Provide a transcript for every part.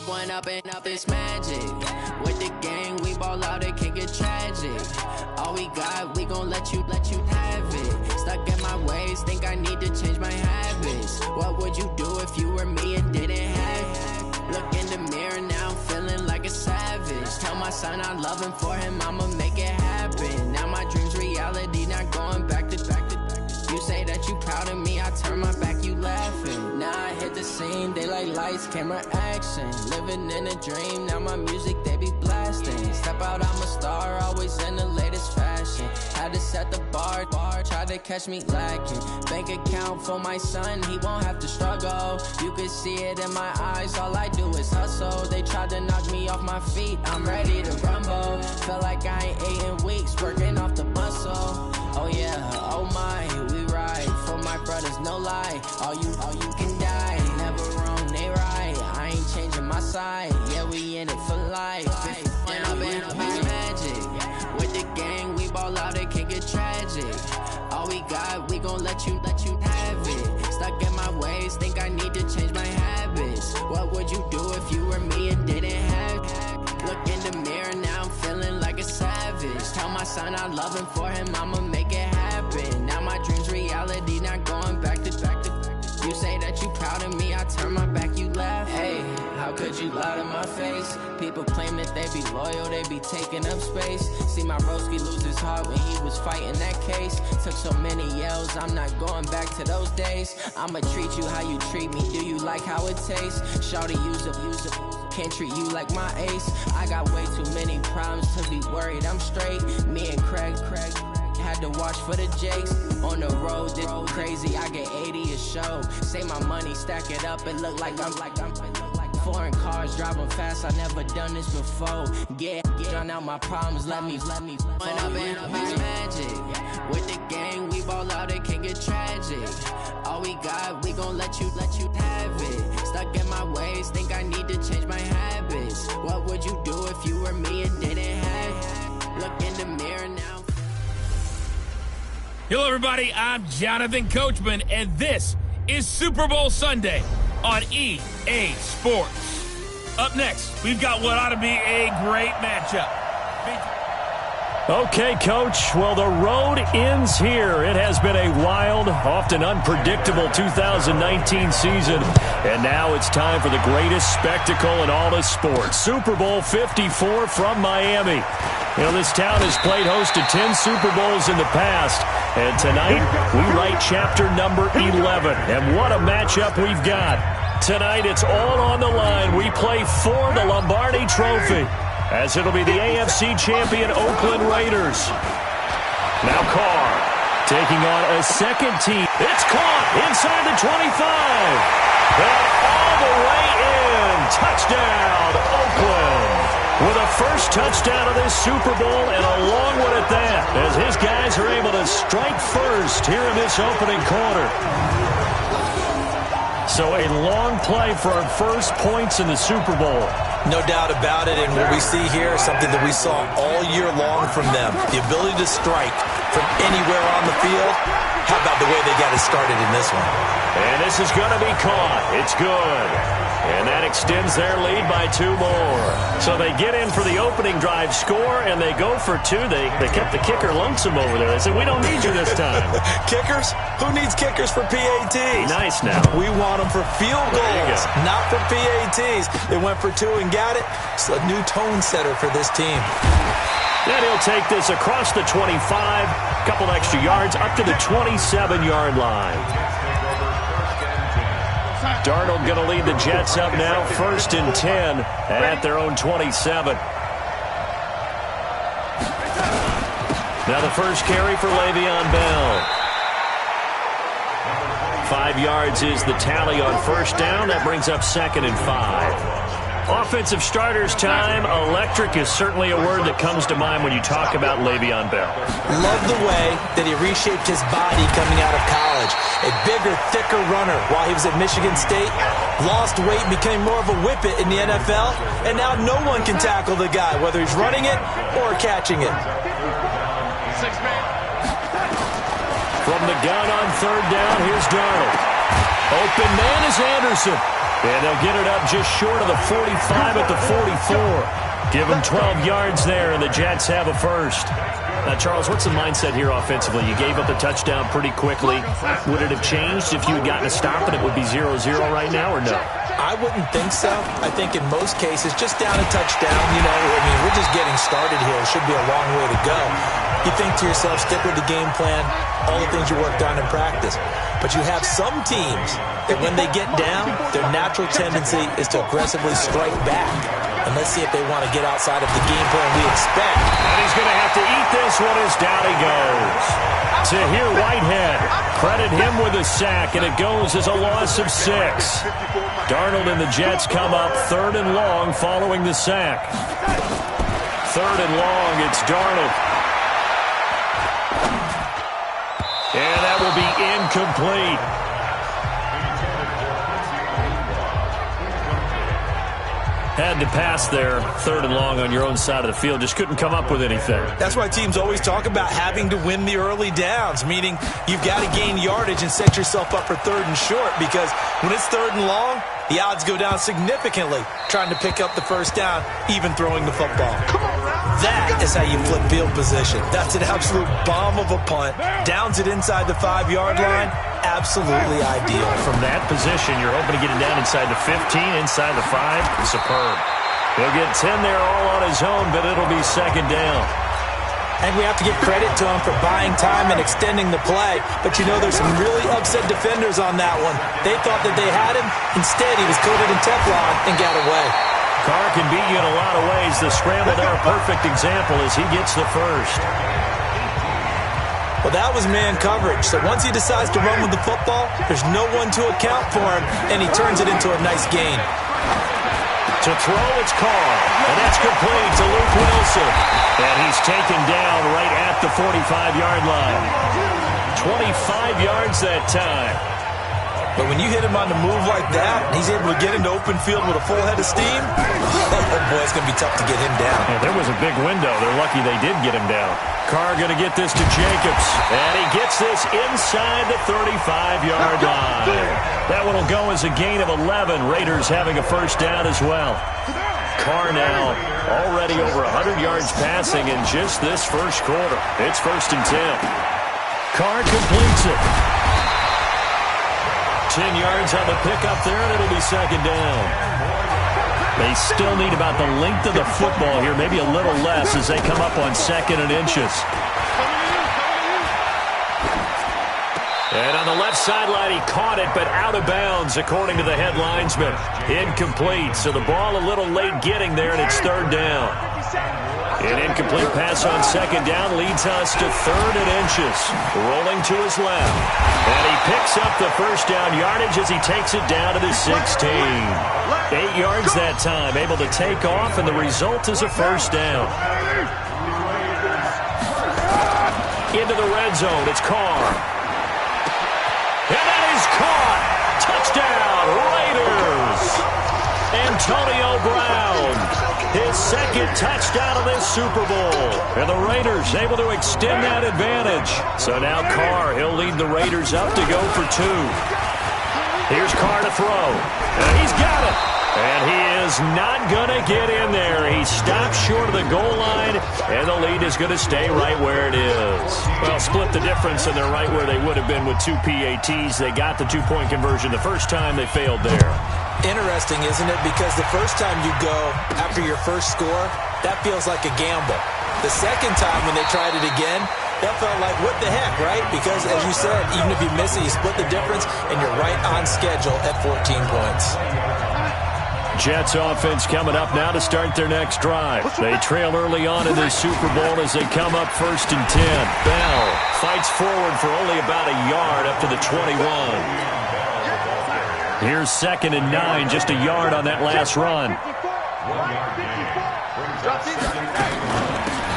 One up and up is magic. With the gang, we ball out, it can get tragic. All we got, we gon' let you have it. Stuck in my ways, think I need to change my habits. What would you do if you were me and didn't have it? Look in the mirror, now I'm feeling like a savage. Tell my son I love him, for him I'ma make it happen. Now my dream's reality, not going back to. You say that you proud of me, I turn my back, you laughing. Now I hit the scene, they like lights, camera, action. Living in a dream, now my music, they be blasting. Step out, I'm a star, always in the latest fashion. Had to set the bar, try to catch me lacking. Bank account for my son, he won't have to struggle. You can see it in my eyes, all I do is hustle. They tried to knock me off my feet, I'm ready to rumble. Felt like I ain't ate in weeks, working off the muscle. Oh yeah, oh my, we ride for my brothers, no lie. All you can die, never wrong, they right. I ain't changing my side, yeah, we in it for life. When up and up is magic. With the gang, we ball out, it can get tragic. All we got, we gon' let you have it. Stuck in my ways, think I need to change my habits. What would you do if you were me and didn't have it? Look in the mirror, now I'm feeling like a savage. Tell my son I love him, for him I'ma make it happen. Now my dream's reality, not going back to. You say that you proud of me, I turn my back, you laugh. Hey, how could you lie to my face? People claim that they be loyal, they be taking up space. See my broski lose his heart when he was fighting that case. Took so many yells, I'm not going back to those days. I'ma treat you how you treat me, do you like how it tastes? Shawty, use it. Can't treat you like my ace. I got way too many problems to be worried, I'm straight. Me and Craig had to watch for the Jakes. On the road, this crazy, I get 80 a show. Say my money, stack it up, it look like I'm foreign cars, driving fast, I never done this before. Get drown out my problems, let me When up and up is magic. With the gang, we ball out, it can get tragic. All we got, we gon' let you have it. Stuck in my ways, think I need to change my habits. What would you do if you were me and didn't have it? Look in the mirror now. Hello, everybody. I'm Jonathan Coachman, and this is Super Bowl Sunday on EA Sports. Up next, we've got what ought to be a great matchup. Okay, Coach. Well, the road ends here. It has been a wild, often unpredictable 2019 season. And now it's time for the greatest spectacle in all of sports. Super Bowl 54 from Miami. You know, this town has played host to 10 Super Bowls in the past. And tonight, we write chapter number 11. And what a matchup we've got. Tonight, it's all on the line. We play for the Lombardi Trophy, as it'll be the AFC champion Oakland Raiders. Now Carr taking on a second team. It's caught inside the 25. And all the way in. Touchdown, Oakland. With a first touchdown of this Super Bowl, and a long one at that, as his guys are able to strike first here in this opening quarter. So a long play for our first points in the Super Bowl. No doubt about it, and what we see here is something that we saw all year long from them. The ability to strike from anywhere on the field. How about the way they got it started in this one? And this is going to be caught. It's good. And that extends their lead by 2 more. So they get in for the opening drive score, and they go for 2. They kept the kicker lonesome over there. They said, we don't need you this time. Kickers? Who needs kickers for PATs? Nice now. We want them for field goals, not for PATs. They went for 2 and got it. It's a new tone setter for this team. Then he'll take this across the 25, a couple extra yards, up to the 27-yard line. Darnold going to lead the Jets up now, 1st and 10 at their own 27. Now the first carry for Le'Veon Bell. 5 yards is the tally on first down. That brings up 2nd and 5. Offensive starters time. Electric is certainly a word that comes to mind when you talk about Le'Veon Bell. Love the way that he reshaped his body coming out of college. A bigger, thicker runner while he was at Michigan State. Lost weight, became more of a whippet in the NFL. And now no one can tackle the guy, whether he's running it or catching it. From the gun on third down, here's Darnold. Open man is Anderson. And they'll get it up just short of the 45 at the 44. Give them 12 yards there, and the Jets have a first. Now, Charles, what's the mindset here offensively? You gave up the touchdown pretty quickly. Would it have changed if you had gotten a stop and it would be 0-0 right now, or no? I wouldn't think so. I think in most cases, just down a touchdown, we're just getting started here. It should be a long way to go. You think to yourself, stick with the game plan, all the things you worked on in practice. But you have some teams that when they get down, their natural tendency is to aggressively strike back. And let's see if they want to get outside of the game plan we expect. And he's going to have to eat this one as down he goes. Tahir Whitehead, credit him with a sack, and it goes as a loss of 6. Darnold and the Jets come up 3rd and long following the sack. 3rd and long, it's Darnold. And that will be incomplete. Had to pass there, 3rd and long on your own side of the field. Just couldn't come up with anything. That's why teams always talk about having to win the early downs, meaning you've got to gain yardage and set yourself up for 3rd and short, because when it's 3rd and long, the odds go down significantly trying to pick up the first down, even throwing the football. That is how you flip field position. That's an absolute bomb of a punt. Downs it inside the 5-yard line. Absolutely ideal. From that position, you're hoping to get it down inside the 15, inside the 5. Superb. He'll get 10 there all on his own, but it'll be 2nd down. And we have to give credit to him for buying time and extending the play. But there's some really upset defenders on that one. They thought that they had him. Instead, he was coated in Teflon and got away. Carr can beat you in a lot of ways. The scramble there, a perfect example as he gets the first. Well, that was man coverage. So once he decides to run with the football, there's no one to account for him, and he turns it into a nice gain. To throw, it's Carr, and that's complete to Luke Wilson. And he's taken down right at the 45-yard line. 25 yards that time. But when you hit him on the move like that, and he's able to get into open field with a full head of steam, oh boy, it's going to be tough to get him down. Yeah, there was a big window. They're lucky they did get him down. Carr going to get this to Jacobs, and he gets this inside the 35-yard line. That one will go as a gain of 11. Raiders having a first down as well. Carr now already over 100 yards passing in just this first quarter. It's 1st and 10. Carr completes it. 10 yards on the pickup there, and it'll be 2nd down. They still need about the length of the football here, maybe a little less as they come up on 2nd and inches. And on the left sideline, he caught it, but out of bounds, according to the head linesman. Incomplete, so the ball a little late getting there, and it's 3rd down. An incomplete pass on 2nd down leads us to 3rd and inches. Rolling to his left. And he picks up the first down yardage as he takes it down to the 16. 8 yards that time, able to take off, and the result is a first down. Into the red zone, it's Carr. And that is caught. Touchdown, Raiders. Antonio Brown, his 2nd touchdown of this Super Bowl. And the Raiders able to extend that advantage. So now Carr, he'll lead the Raiders up to go for 2. Here's Carr to throw. And he's got it. And he is not going to get in there. He stops short of the goal line, and the lead is going to stay right where it is. Well, split the difference, and they're right where they would have been with 2 PATs. They got the 2-point conversion the first time. They failed there. Interesting, isn't it? Because the first time you go after your first score, that feels like a gamble. The second time when they tried it again, that felt like, what the heck, right? Because, as you said, even if you miss it, you split the difference, and you're right on schedule at 14 points. Jets offense coming up now to start their next drive. They trail early on in this Super Bowl as they come up 1st and 10. Bell fights forward for only about a yard up to the 21. Here's 2nd and 9, just a yard on that last run.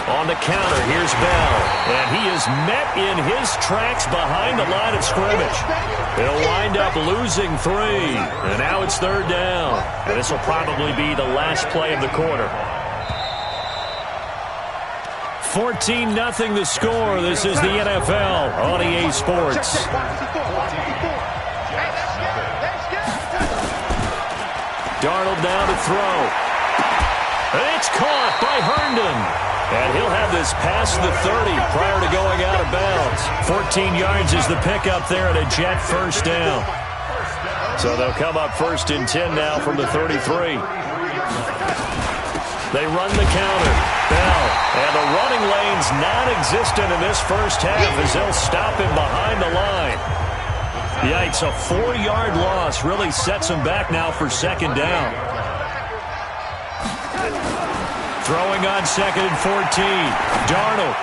On the counter, here's Bell. And he is met in his tracks behind the line of scrimmage. He'll wind up losing 3. And now it's 3rd down. And this will probably be the last play of the quarter. 14-0 the score. This is the NFL on EA Sports. Darnold down to throw. It's caught by Herndon. And he'll have this past the 30 prior to going out of bounds. 14 yards is the pickup there at a Jet first down. So they'll come up 1st and 10 now from the 33. They run the counter. Bell. And the running lane's non-existent in this first half as they'll stop him behind the line. Yikes, a 4-yard loss really sets him back now for 2nd down. Throwing on 2nd and 14. Darnold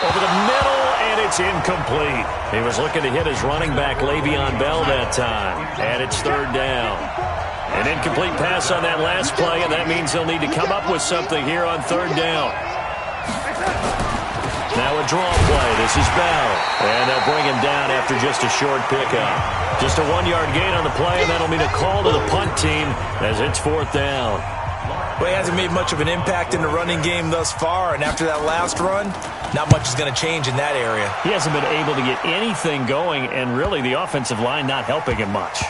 over the middle, and it's incomplete. He was looking to hit his running back, Le'Veon Bell, that time. And it's 3rd down. An incomplete pass on that last play, and that means they'll need to come up with something here on 3rd down. Now a draw play. This is Bell. And they'll bring him down after just a short pickup. Just a 1-yard gain on the play, and that'll mean a call to the punt team as it's 4th down. Well, he hasn't made much of an impact in the running game thus far, and after that last run, not much is going to change in that area. He hasn't been able to get anything going, and really the offensive line not helping him much.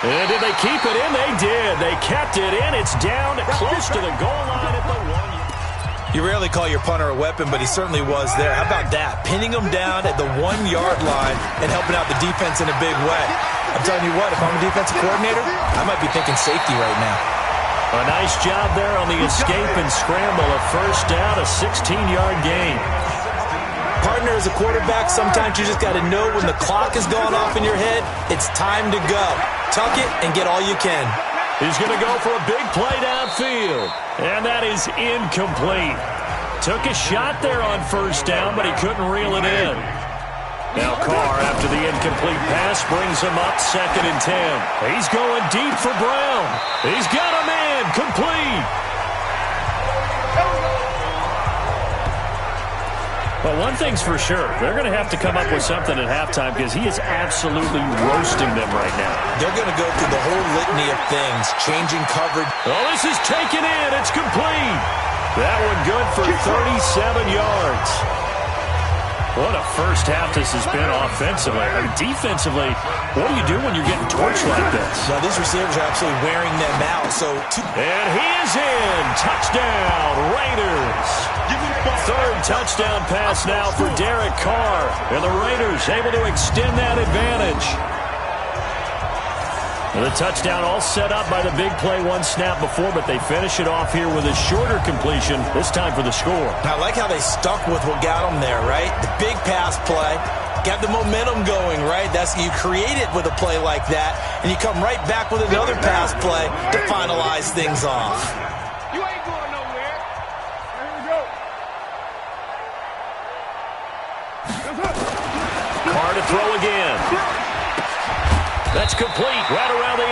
And did they keep it in? They did. They kept it in. It's down close to the goal line at the 1. You rarely call your punter a weapon, but he certainly was there. How about that? Pinning him down at the 1-yard line and helping out the defense in a big way. I'm telling you what, if I'm a defensive coordinator, I might be thinking safety right now. A nice job there on the escape and scramble. A 1st down, a 16-yard gain. Partner, as a quarterback, sometimes you just got to know when the clock is going off in your head, it's time to go. Tuck it and get all you can. He's going to go for a big play downfield. And that is incomplete. Took a shot there on 1st down, but he couldn't reel it in. Now Carr, after the incomplete pass, brings him up 2nd and 10. He's going deep for Brown. He's got him in. Complete. Well, one thing's for sure. They're going to have to come up with something at halftime because he is absolutely roasting them right now. They're going to go through the whole litany of things, changing coverage. Oh, this is taken in. It's complete. That one good for 37 yards. What a first half this has been offensively. I mean, defensively, what do you do when you're getting torched like this? Now, these receivers are absolutely wearing them out. And he is in. Touchdown, Raiders. 3rd touchdown pass now for Derek Carr. And the Raiders able to extend that advantage. The touchdown all set up by the big play 1 snap before, but they finish it off here with a shorter completion, this time for the score. I like how they stuck with what got them there, right? The big pass play, got the momentum going, right? You create it with a play like that, and you come right back with another pass play to finalize things off. You ain't going nowhere. Here we go. Carr to throw again. That's complete right around the 8.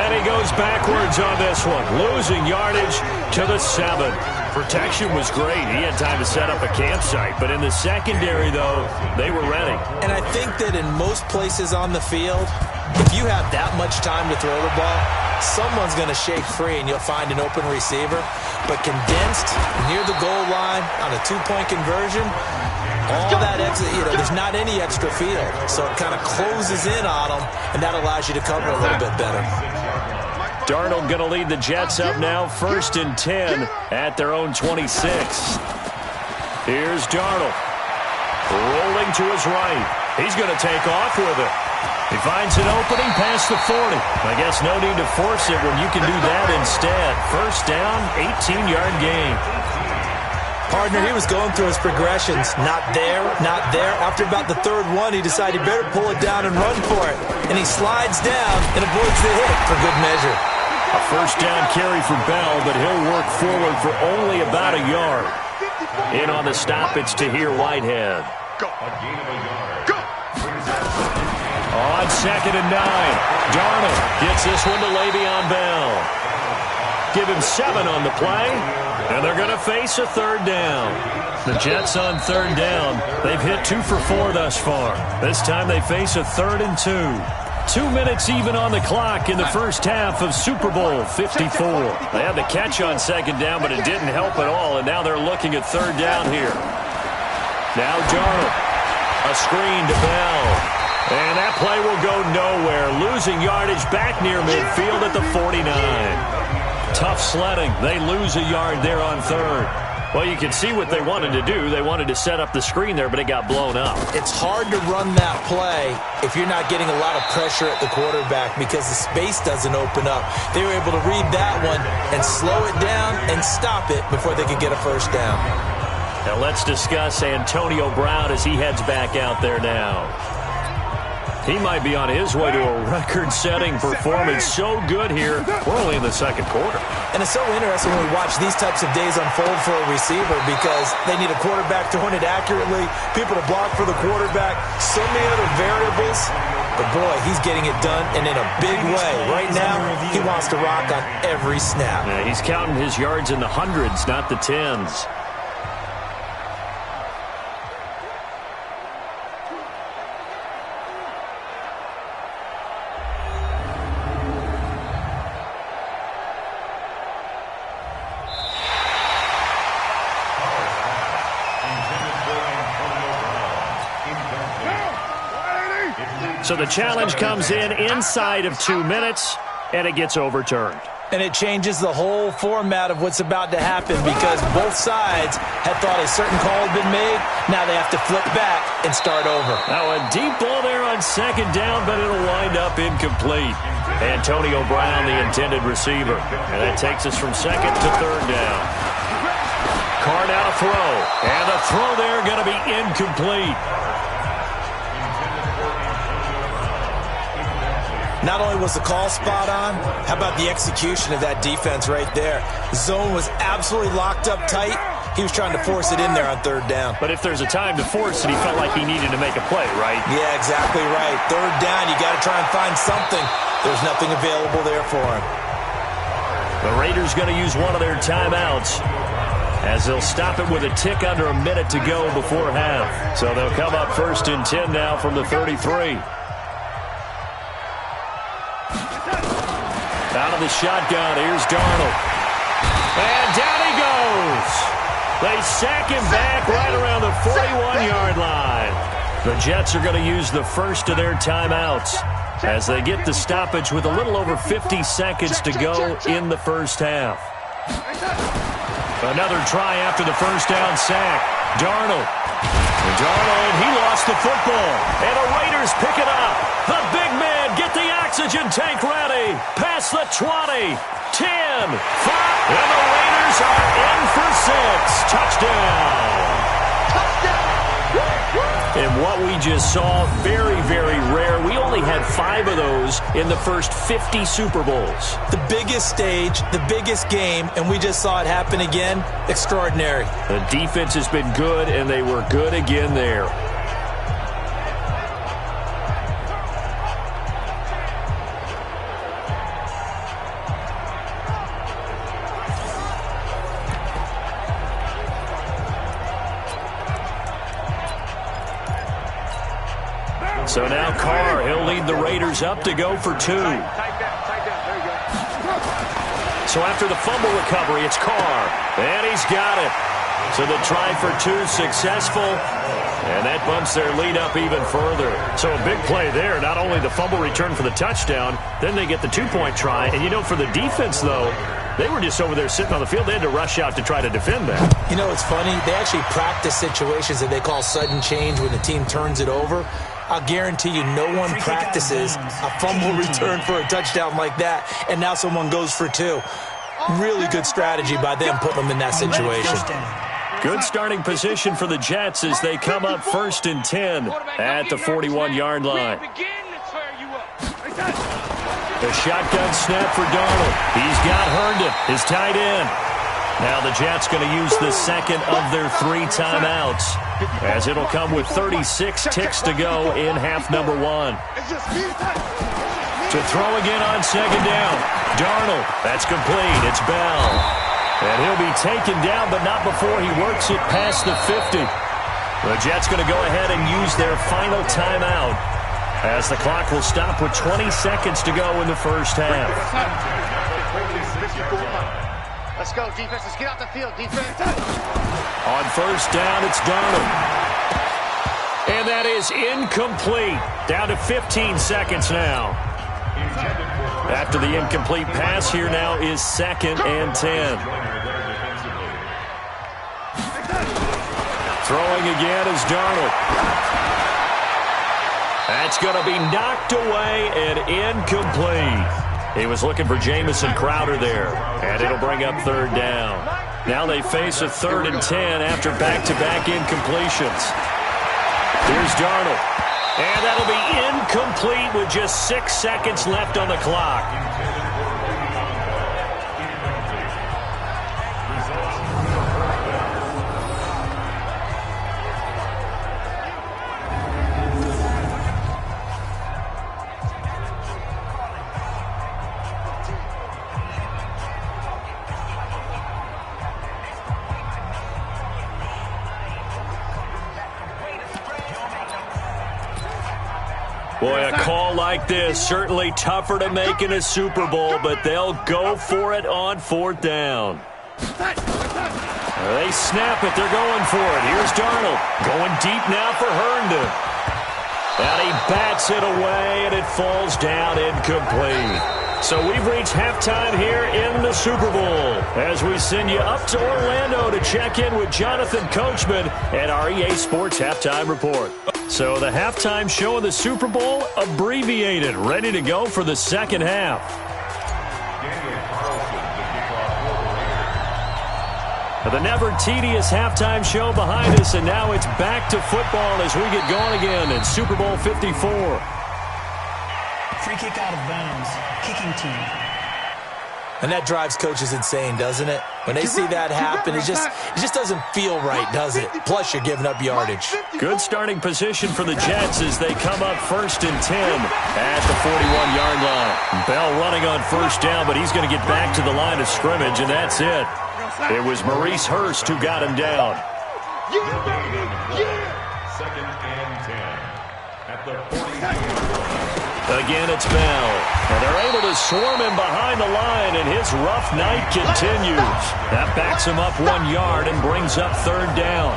And he goes backwards on this one, losing yardage to the 7. Protection was great. He had time to set up a campsite. But in the secondary, though, they were ready. And I think that in most places on the field, if you have that much time to throw the ball, someone's going to shake free and you'll find an open receiver. But condensed near the goal line on a 2-point conversion, all that extra, there's not any extra field. So it kind of closes in on them, and that allows you to cover a little bit better. Darnold going to lead the Jets up now, 1st and 10 at their own 26. Here's Darnold. Rolling to his right. He's going to take off with it. He finds an opening past the 40. I guess no need to force it when you can do that instead. 1st down, 18-yard gain. Partner, he was going through his progressions. Not there, not there. After about the 3rd one, he decided he better pull it down and run for it. And he slides down and avoids the hit for good measure. A 1st down carry for Bell, but he'll work forward for only about a yard. In on the stoppage to hear Whitehead. On 2nd and 9, Darnold gets this one to Le'Veon Bell. Give him 7 on the play, and they're going to face a 3rd down. The Jets on 3rd down. They've hit 2 for 4 thus far. This time they face a 3rd and 2. 2 minutes even on the clock in the first half of Super Bowl 54. They had the catch on second down, but it didn't help at all, and now they're looking at third down here. Now Darnold. A screen to Bell. And that play will go nowhere. Losing yardage back near midfield at the 49. Tough sledding. They lose a yard there on third. Well, you can see what they wanted to do. They wanted to set up the screen there, but it got blown up. It's hard to run that play if you're not getting a lot of pressure at the quarterback because the space doesn't open up. They were able to read that one and slow it down and stop it before they could get a first down. Now let's discuss Antonio Brown as he heads back out there now. He might be on his way to a record-setting performance. So good here. We're only in the second quarter. And it's so interesting when we watch these types of days unfold for a receiver because they need a quarterback throwing it accurately, people to block for the quarterback, so many other variables. But, boy, he's getting it done and in a big way. Right now, he wants to rock on every snap. Yeah, he's counting his yards in the hundreds, not the tens. So the challenge comes in inside of 2 minutes, and it gets overturned. And it changes the whole format of what's about to happen because both sides had thought a certain call had been made. Now they have to flip back and start over. Now a deep ball there on second down, but it'll wind up incomplete. Antonio Brown, the intended receiver. And that takes us from second to third down. Carr now to throw. And the throw there going to be incomplete. Not only was the call spot on, how about the execution of that defense right there? Zone was absolutely locked up tight. He was trying to force it in there on third down. But if there's a time to force it, he felt like he needed to make a play, right? Yeah, exactly right. Third down, you got to try and find something. There's nothing available there for him. The Raiders going to use one of their timeouts as they'll stop it with a tick under a minute to go before half. So they'll come up 1st and 10 now from the 33. Out of the shotgun, here's Darnold. And down he goes. They sack him back right around the 41-yard line. The Jets are going to use the first of their timeouts as they get the stoppage with a little over 50 seconds to go in the first half. Another try after the first down sack. Darnold, he lost the football. And the Raiders pick it up. The big man, get the oxygen tank ready. Past the 20, 10, 5. And the Raiders are in for 6. Touchdown. And what we just saw, very, very rare. We only had 5 of those in the first 50 Super Bowls. The biggest stage, the biggest game, and we just saw it happen again. Extraordinary. The defense has been good, and they were good again there. So now Carr, he'll lead the Raiders up to go for 2. So after the fumble recovery, it's Carr. And he's got it. So the try for 2 successful. And that bumps their lead up even further. So a big play there. Not only the fumble return for the touchdown, then they get the 2-point try. And, you know, for the defense, though, they were just over there sitting on the field. They had to rush out to try to defend that. You know, it's funny. They actually practice situations that they call sudden change when the team turns it over. I'll guarantee you no one practices a fumble return for a touchdown like that, and now someone goes for 2. Really good strategy by them putting them in that situation. Good starting position for the Jets as they come up 1st and 10 at the 41-yard line. The shotgun snap for Darnold. He's got Herndon, his tight end. Now the Jets going to use the second of their 3 timeouts as it'll come with 36 ticks to go in half number 1. To throw again on second down. Darnold, that's complete. It's Bell. And he'll be taken down, but not before he works it past the 50. The Jets going to go ahead and use their final timeout as the clock will stop with 20 seconds to go in the first half. Let's go, defense. Let's get out the field, defense. On first down, it's Darnold. And that is incomplete. Down to 15 seconds now. After the incomplete pass, here now is 2nd and 10. Throwing again is Darnold. That's going to be knocked away and incomplete. He was looking for Jamison Crowder there, and it'll bring up 3rd down. Now they face a 3rd and 10 after back-to-back incompletions. Here's Darnold. And that'll be incomplete with just 6 seconds left on the clock. Boy, a call like this, certainly tougher to make in a Super Bowl, but they'll go for it on 4th down. They snap it. They're going for it. Here's Darnold. Going deep now for Herndon. And he bats it away, and it falls down incomplete. So we've reached halftime here in the Super Bowl as we send you up to Orlando to check in with Jonathan Coachman and our EA Sports Halftime Report. So the halftime show of the Super Bowl abbreviated, ready to go for the second half. The never tedious halftime show behind us, and now it's back to football as we get going again in Super Bowl 54. Free kick out of bounds. Kicking team. And that drives coaches insane, doesn't it? When they see that happen, it just doesn't feel right, does it? Plus, you're giving up yardage. Good starting position for the Jets as they come up 1st and 10 at the 41-yard line. Bell running on first down, but he's going to get back to the line of scrimmage, and that's it. It was Maurice Hurst who got him down. 2nd and 10 at the 40. Again, it's Bell. And they're able to swarm him behind the line, and his rough night continues. That backs him up 1 yard and brings up 3rd down.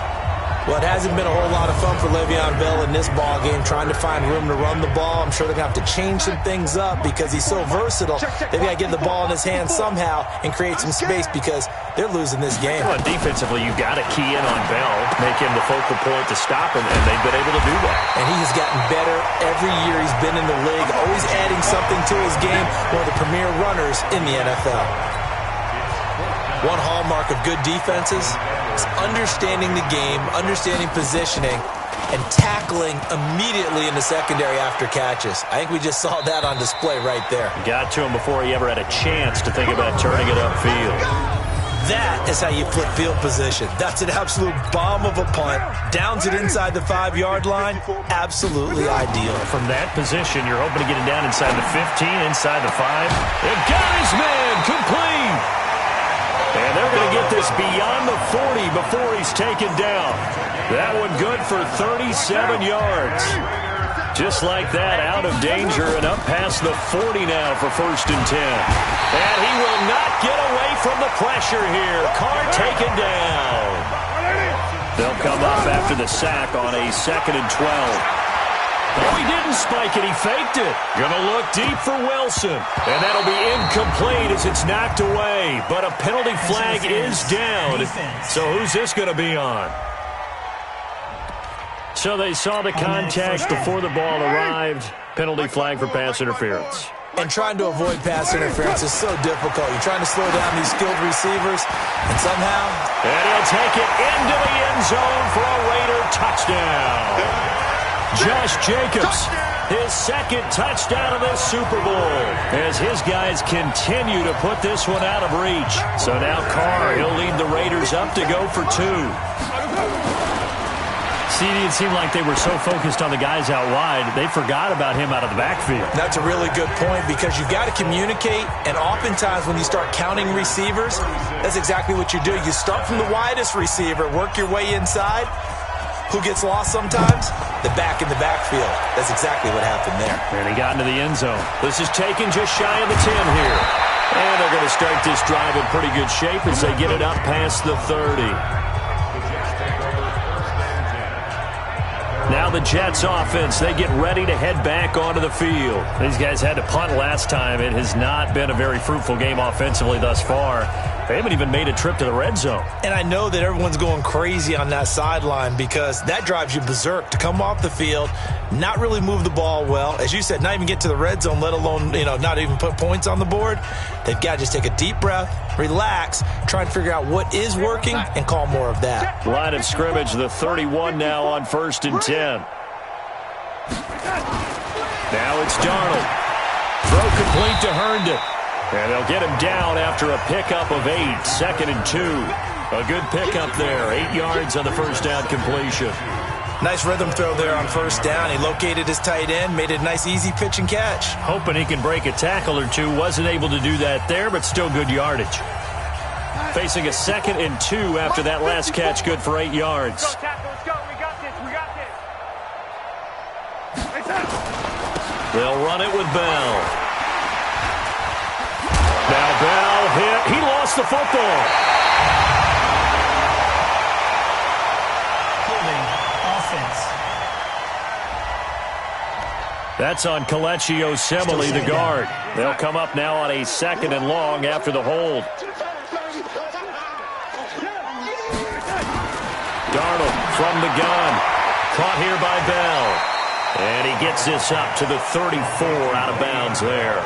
Well, it hasn't been a whole lot of fun for Le'Veon Bell in this ball game, trying to find room to run the ball. I'm sure they're going to have to change some things up because he's so versatile. They've got to get the ball in his hands somehow and create some space because they're losing this game. Well, defensively, you've got to key in on Bell, make him the focal point to stop him, and they've been able to do that. And he has gotten better every year he's been in the league, always adding something to his game, one of the premier runners in the NFL. One hallmark of good defenses is understanding the game, understanding positioning, and tackling immediately in the secondary after catches. I think we just saw that on display right there. Got to him before he ever had a chance to think about turning it upfield. That is how you flip field position. That's an absolute bomb of a punt. Downs it inside the 5-yard line. Absolutely ideal. From that position, you're hoping to get it down inside the 15, inside the 5. And got his man complete. And they're going to get this beyond the 40 before he's taken down. That one good for 37 yards. Just like that, out of danger and up past the 40 now for 1st and 10. And he will not get away from the pressure here. Carr taken down. They'll come up after the sack on a 2nd and 12. Oh, he didn't spike it. He faked it. Gonna look deep for Wilson. And that'll be incomplete as it's knocked away. But a penalty flag is down. So who's this going to be on? So they saw the contact before the ball arrived. Penalty flag for pass interference. And trying to avoid pass interference is so difficult. You're trying to slow down these skilled receivers, and somehow... And he'll take it into the end zone for a Raider touchdown. Josh Jacobs, his 2nd touchdown of this Super Bowl, as his guys continue to put this one out of reach. So now Carr, he'll lead the Raiders up to go for 2. It seemed like they were so focused on the guys out wide, they forgot about him out of the backfield. That's a really good point because you've got to communicate, and oftentimes when you start counting receivers, that's exactly what you do. You start from the widest receiver, work your way inside. Who gets lost sometimes? the back in the backfield. That's exactly what happened there. And he got into the end zone. This is taken just shy of the 10 here. And they're going to start this drive in pretty good shape as they get it up past the 30. Now the Jets offense, they get ready to head back onto the field. These guys had to punt last time. It has not been a very fruitful game offensively thus far. They haven't even made a trip to the red zone. And I know that everyone's going crazy on that sideline because that drives you berserk to come off the field, not really move the ball well. As you said, not even get to the red zone, let alone, not even put points on the board. They've got to just take a deep breath, relax, try and figure out what is working and call more of that. Line of scrimmage, the 31 now on 1st and 10. Now it's Darnold. Throw complete to Herndon. And they'll get him down after a pickup of 8, 2nd and 2. A good pickup there, 8 yards on the first down completion. Nice rhythm throw there on first down. He located his tight end, made it a nice easy pitch and catch. Hoping he can break a tackle or two. Wasn't able to do that there, but still good yardage. Facing a 2nd and 2 after that last catch, good for 8 yards. Let's go. We got this. They'll run it with Bell. Now Bell hit. He lost the football. Holding offense. That's on Kelechi Osemele, the guard. They'll come up now on a 2nd and long after the hold. Darnold from the gun. Caught here by Bell. And he gets this up to the 34 out of bounds there.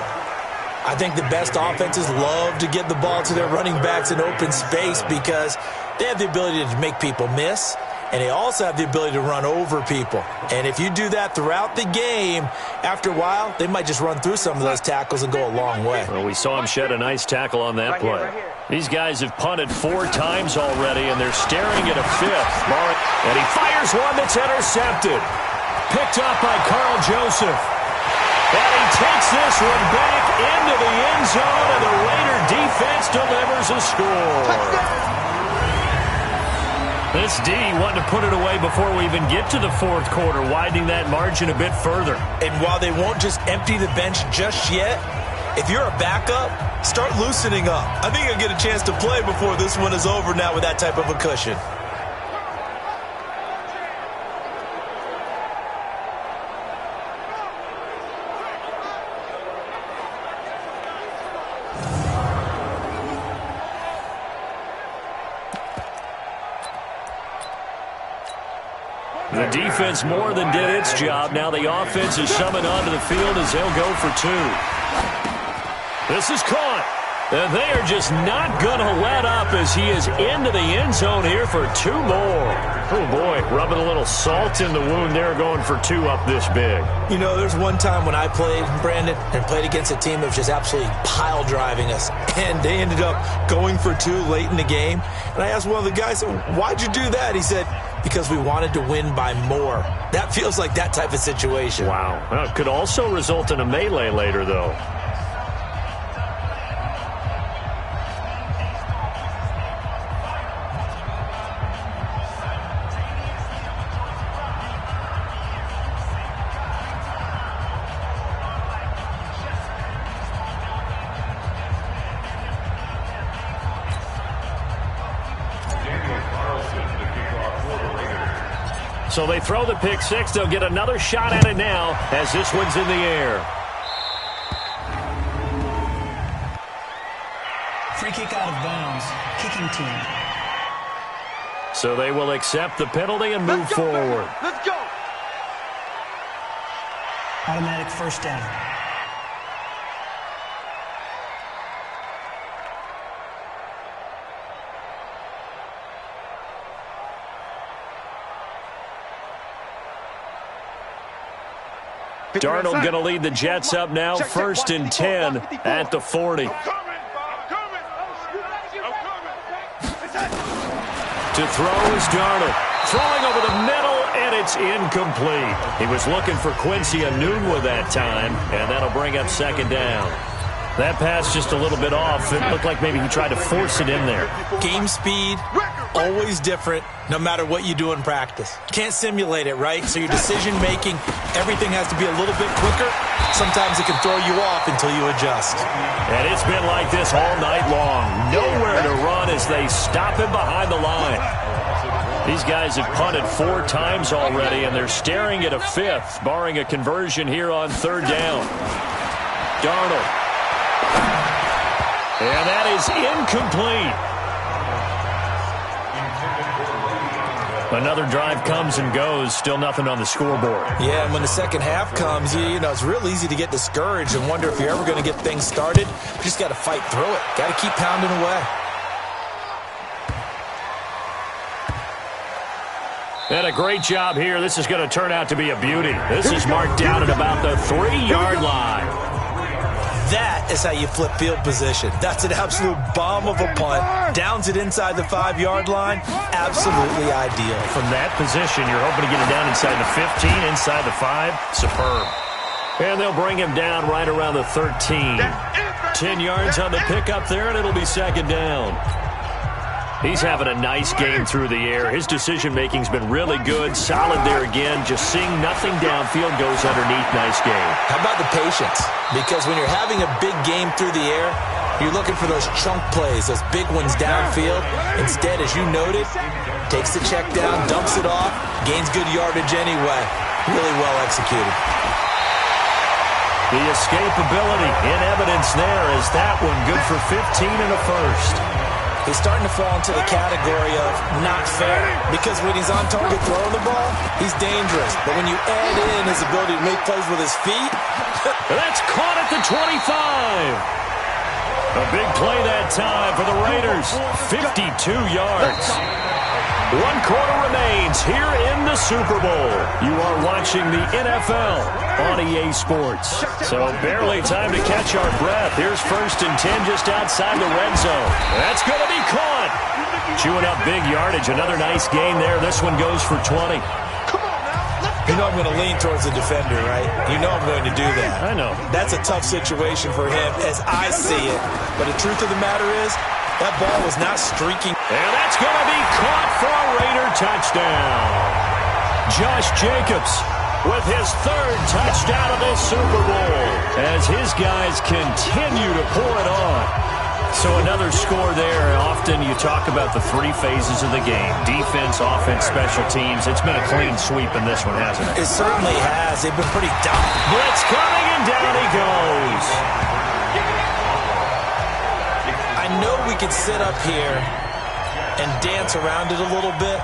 I think the best offenses love to get the ball to their running backs in open space because they have the ability to make people miss, and they also have the ability to run over people. And if you do that throughout the game, after a while, they might just run through some of those tackles and go a long way. Well, we saw him shed a nice tackle on that play. Right here. These guys have punted 4 times already, and they're staring at a 5th. And he fires one that's intercepted. Picked up by Carl Joseph. And he takes this one back into the end zone, and the Raider defense delivers a score. This D wanting to put it away before we even get to the 4th quarter, widening that margin a bit further. And while they won't just empty the bench just yet, if you're a backup, start loosening up. I think you'll get a chance to play before this one is over now with that type of a cushion. The defense more than did its job. Now the offense is summoned onto the field as they'll go for 2. This is caught. And they are just not going to let up as he is into the end zone here for 2 more. Oh, boy, rubbing a little salt in the wound there, going for 2 up this big. There's one time when I played, Brandon, and played against a team that was just absolutely pile driving us. And they ended up going for 2 late in the game. And I asked one of the guys, why'd you do that? He said, because we wanted to win by more. That feels like that type of situation. Wow. Well, it could also result in a melee later, though. So they throw the pick 6. They'll get another shot at it now as this one's in the air. Free kick out of bounds. Kicking team. So they will accept the penalty and move forward. Let's go. Automatic first down. Darnold going to lead the Jets up now, 1st and 10 at the 40. To throw is Darnold. Throwing over the middle, and it's incomplete. He was looking for Quincy Enunwa that time, and that'll bring up 2nd down. That pass just a little bit off. It looked like maybe he tried to force it in there. Game speed, always different no matter what you do in practice. Can't simulate it, right? So your decision-making, everything has to be a little bit quicker. Sometimes it can throw you off until you adjust. And it's been like this all night long. Nowhere to run as they stop him behind the line. These guys have punted 4 times already, and they're staring at a 5th, barring a conversion here on 3rd down. Darnold. And that is incomplete. Another drive comes and goes, still nothing on the scoreboard. Yeah, and when the second half comes, you know, it's real easy to get discouraged and wonder if you're ever going to get things started. You just got to fight through it. Got to keep pounding away. And a great job here. This is going to turn out to be a beauty. This is marked down at about the 3-yard line. That is how you flip field position. That's an absolute bomb of a punt. Downs it inside the 5-yard line. Absolutely ideal. From that position, you're hoping to get it down inside the 15, inside the 5. Superb. And they'll bring him down right around the 13. 10 yards on the pickup there, and it'll be 2nd down. He's having a nice game through the air. His decision-making's been really good. Solid there again. Just seeing nothing downfield goes underneath. Nice game. How about the patience? Because when you're having a big game through the air, you're looking for those chunk plays, those big ones downfield. Instead, as you noted, takes the check down, dumps it off, gains good yardage anyway. Really well executed. The escapability in evidence there is that one good for 15 and a first. He's starting to fall into the category of not fair, because when he's on target throwing the ball, he's dangerous. But when you add in his ability to make plays with his feet, that's caught at the 25. A big play that time for the Raiders. 52 yards. 1 quarter remains here in the Super Bowl. You are watching the NFL on EA Sports. So barely time to catch our breath. Here's 1st and 10 just outside the red zone. That's going to be caught. Chewing up big yardage. Another nice gain there. This one goes for 20. You know I'm going to lean towards the defender, right? You know I'm going to do that. I know. That's a tough situation for him as I see it. But the truth of the matter is, that ball was not streaking. And that's going to be caught for a Raider touchdown. Josh Jacobs with his 3rd touchdown of this Super Bowl as his guys continue to pour it on. So another score there. Often you talk about the 3 phases of the game. Defense, offense, special teams. It's been a clean sweep in this one, hasn't it? It certainly has. They've been pretty dominant. Blitz coming, and down he goes. I know we could sit up here and dance around it a little bit,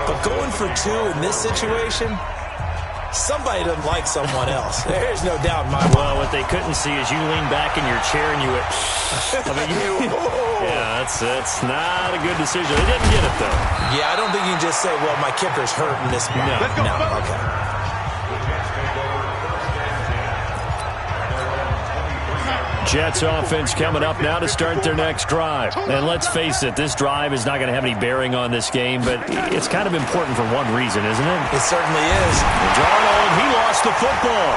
but going for 2 in this situation, somebody doesn't like someone else. There's no doubt in my mind. Well, what they couldn't see is you lean back in your chair and you went, yeah, that's not a good decision. They didn't get it, though. Yeah, I don't think you can just say, well, my kicker's hurt in this one. No, okay. Jets offense coming up now to start their next drive. And let's face it, this drive is not going to have any bearing on this game, but it's kind of important for one reason, isn't it? It certainly is. Darnold, he lost the football.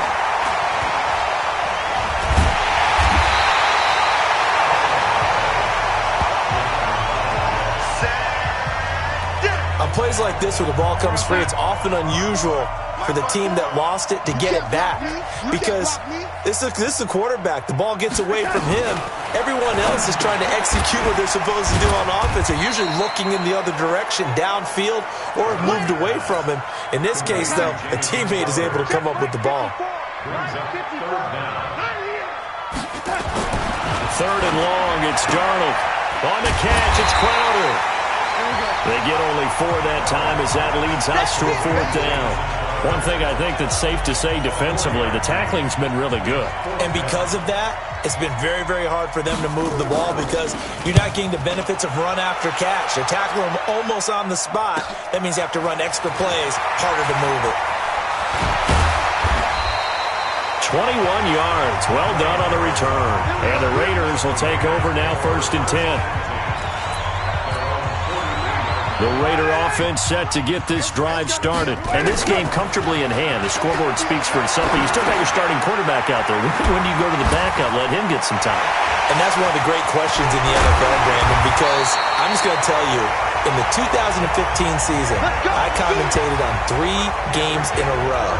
On plays like this where the ball comes free, it's often unusual for the team that lost it to get it back, because this is the quarterback. The ball gets away from him. Everyone else is trying to execute what they're supposed to do on offense. They're usually looking in the other direction, downfield, or have moved away from him. In this case, though, a teammate is able to come up with the ball. 3rd and long, it's Darnold. On the catch, it's Crowder. They get only 4 that time as that leads us to a 4th down. One thing I think that's safe to say defensively, the tackling's been really good. And because of that, it's been very, very hard for them to move the ball because you're not getting the benefits of run after catch. They're tackling them almost on the spot. That means you have to run extra plays, harder to move it. 21 yards. Well done on the return. And the Raiders will take over now 1st and 10. The Raider offense set to get this drive started. And this game comfortably in hand. The scoreboard speaks for itself, but you still got your starting quarterback out there. When do you go to the backup, let him get some time? And that's one of the great questions in the NFL, Brandon, because I'm just going to tell you, in the 2015 season, I commentated on 3 games in a row.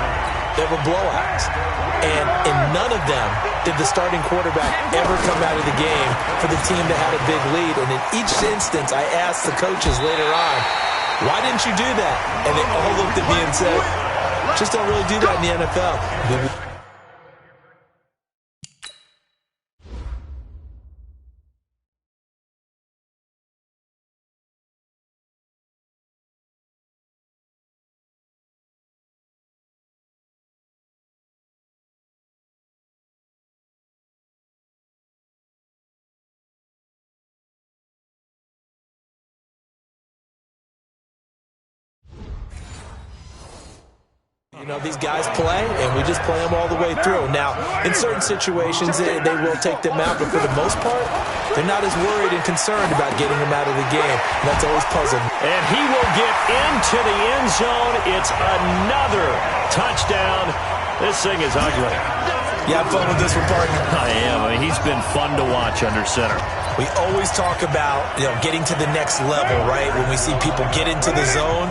They were blowouts. And in none of them did the starting quarterback ever come out of the game for the team that had a big lead. And in each instance, I asked the coaches later on, why didn't you do that? And they all looked at me and said, just don't really do that in the NFL. You know, these guys play, and we just play them all the way through. Now, in certain situations, they will take them out, but for the most part, they're not as worried and concerned about getting them out of the game. And that's always puzzling. And he will get into the end zone. It's another touchdown. This thing is ugly. You have fun with this one, partner? I am. I mean, he's been fun to watch under center. We always talk about, getting to the next level, right? When we see people get into the zone.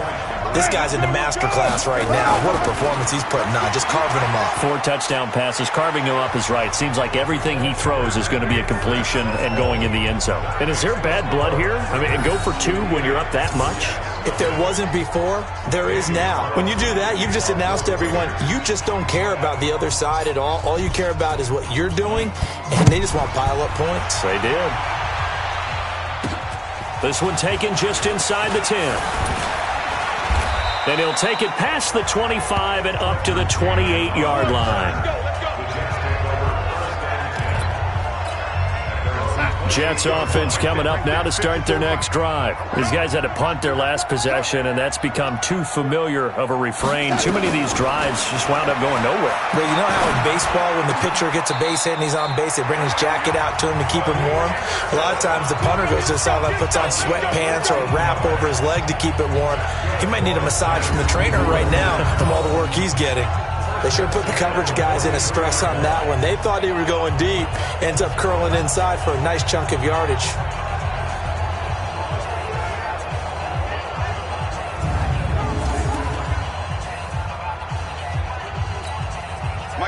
This guy's in the master class right now. What a performance he's putting on, just carving them up. 4 touchdown passes. Carving him up is right. Seems like everything he throws is going to be a completion and going in the end zone. And is there bad blood here? I mean, and go for 2 when you're up that much? If there wasn't before, there is now. When you do that, you've just announced to everyone, you just don't care about the other side at all. All you care about is what you're doing, and they just want to pile up points. They did. This one taken just inside the 10. Then he'll take it past the 25 and up to the 28-yard line. Jets offense coming up now to start their next drive. These guys had to punt their last possession, and that's become too familiar of a refrain. Too many of these drives just wound up going nowhere. Well, you know how in baseball, when the pitcher gets a base hit and he's on base, they bring his jacket out to him to keep him warm? A lot of times the punter goes to the sideline, puts on sweatpants or a wrap over his leg to keep it warm. He might need a massage from the trainer right now from all the work he's getting. They should have put the coverage guys in a stress on that one. They thought they were going deep. Ends up curling inside for a nice chunk of yardage.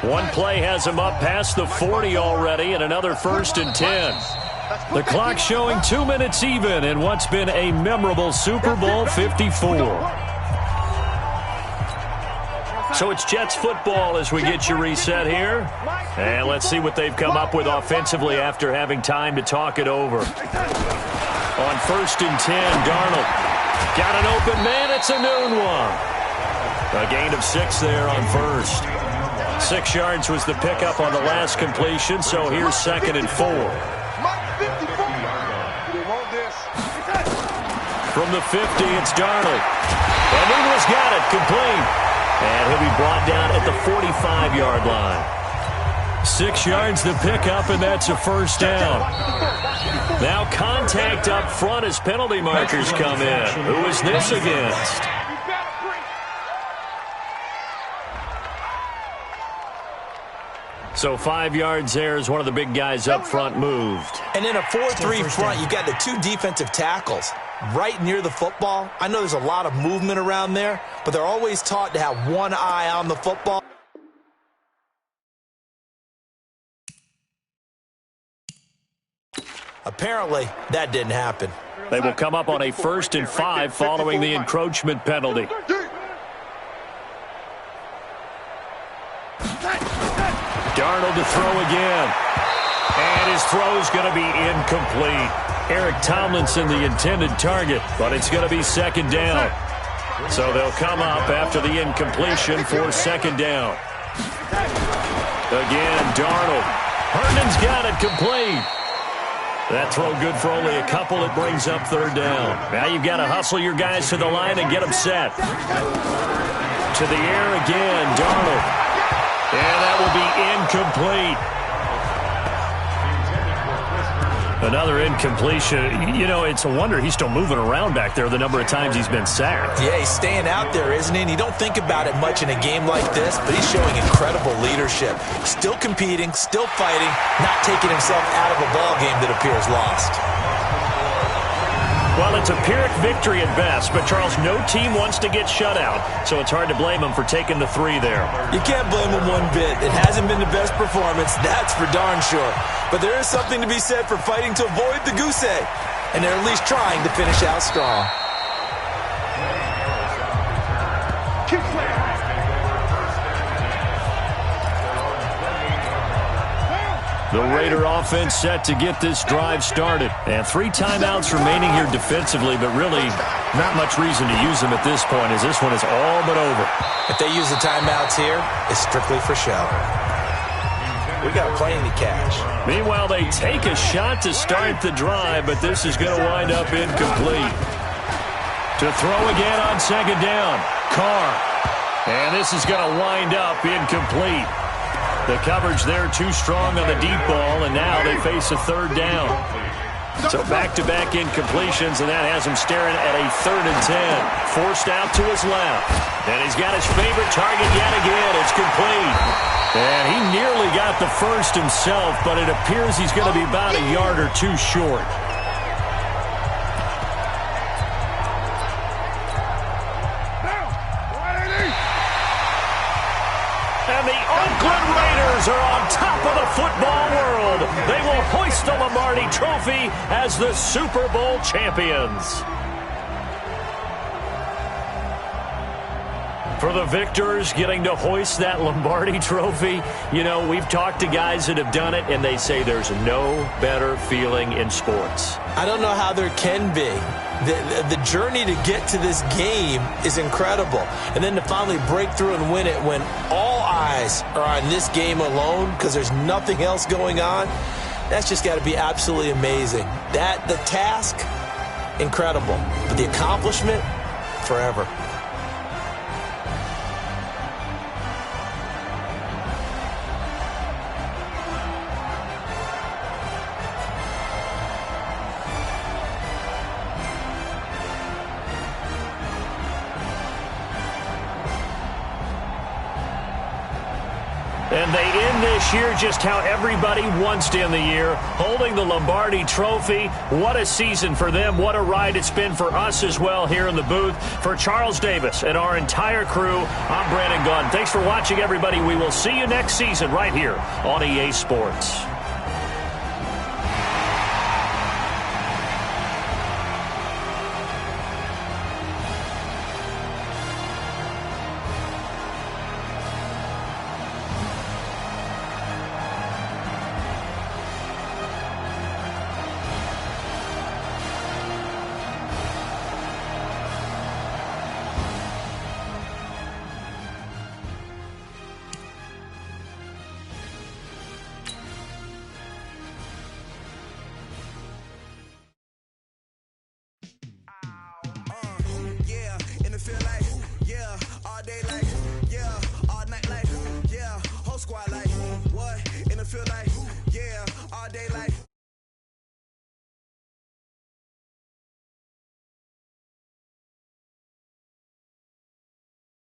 One play has him up past the 40 already, and another 1st and 10. The clock showing 2 minutes even in what's been a memorable Super Bowl 54. So it's Jets football as we get you reset here. And let's see what they've come up with offensively after having time to talk it over. On 1st and 10, Darnold got an open man. It's a noon one. A gain of 6 there on 1st. 6 yards was the pickup on the last completion, so here's 2nd and 4. From the 50, it's Darnold. And Ingles got it, complete. And he'll be brought down at the 45-yard line. 6 yards the pickup, and that's a 1st down. Now contact up front as penalty markers come in. Who is this against? So 5 yards there as one of the big guys up front moved. And in a 4-3 front, you got the 2 defensive tackles right near the football. I know there's a lot of movement around there, but they're always taught to have one eye on the football. Apparently, that didn't happen. They will come up on a 1st and 5 following the encroachment penalty. Darnold to throw again. And his throw's going to be incomplete. Eric Tomlinson, the intended target, but it's going to be 2nd down. So they'll come up after the incompletion for 2nd down. Again, Darnold. Herndon's got it complete. That throw good for only a couple. It brings up 3rd down. Now you've got to hustle your guys to the line and get them set. To the air again, Darnold. And that will be incomplete. Another incompletion. You know, it's a wonder he's still moving around back there the number of times he's been sacked. Yeah, he's staying out there, isn't he? And you don't think about it much in a game like this, but he's showing incredible leadership. Still competing, still fighting, not taking himself out of a ball game that appears lost. Well, it's a Pyrrhic victory at best, but Charles, no team wants to get shut out, so it's hard to blame him for taking the 3 there. You can't blame him one bit. It hasn't been the best performance, that's for darn sure. But there is something to be said for fighting to avoid the goose egg, and they're at least trying to finish out strong. The Raider offense set to get this drive started. And 3 timeouts remaining here defensively, but really not much reason to use them at this point as this one is all but over. If they use the timeouts here, it's strictly for show. We got a plane to catch. Meanwhile, they take a shot to start the drive, but this is going to wind up incomplete. To throw again on second down, Carr. And this is going to wind up incomplete. The coverage there too strong on the deep ball, and now they face a 3rd down. So back-to-back incompletions, and that has him staring at a 3rd and 10. Forced out to his left. And he's got his favorite target yet again. It's complete. And he nearly got the first himself, but it appears he's going to be about a yard or 2 short. And the Oakland Raiders are on top of the football world. They will hoist the Lombardi Trophy as the Super Bowl champions. For the victors, getting to hoist that Lombardi Trophy, you know, we've talked to guys that have done it, and they say there's no better feeling in sports. I don't know how there can be. The journey to get to this game is incredible. And then to finally break through and win it when all eyes are on this game alone because there's nothing else going on, that's just got to be absolutely amazing. The task, incredible. But the accomplishment, forever. And they end this year just how everybody wants to end the year, holding the Lombardi Trophy. What a season for them. What a ride it's been for us as well here in the booth. For Charles Davis and our entire crew, I'm Brandon Gunn. Thanks for watching, everybody. We will see you next season right here on EA Sports. Squad like what in the field like yeah all day like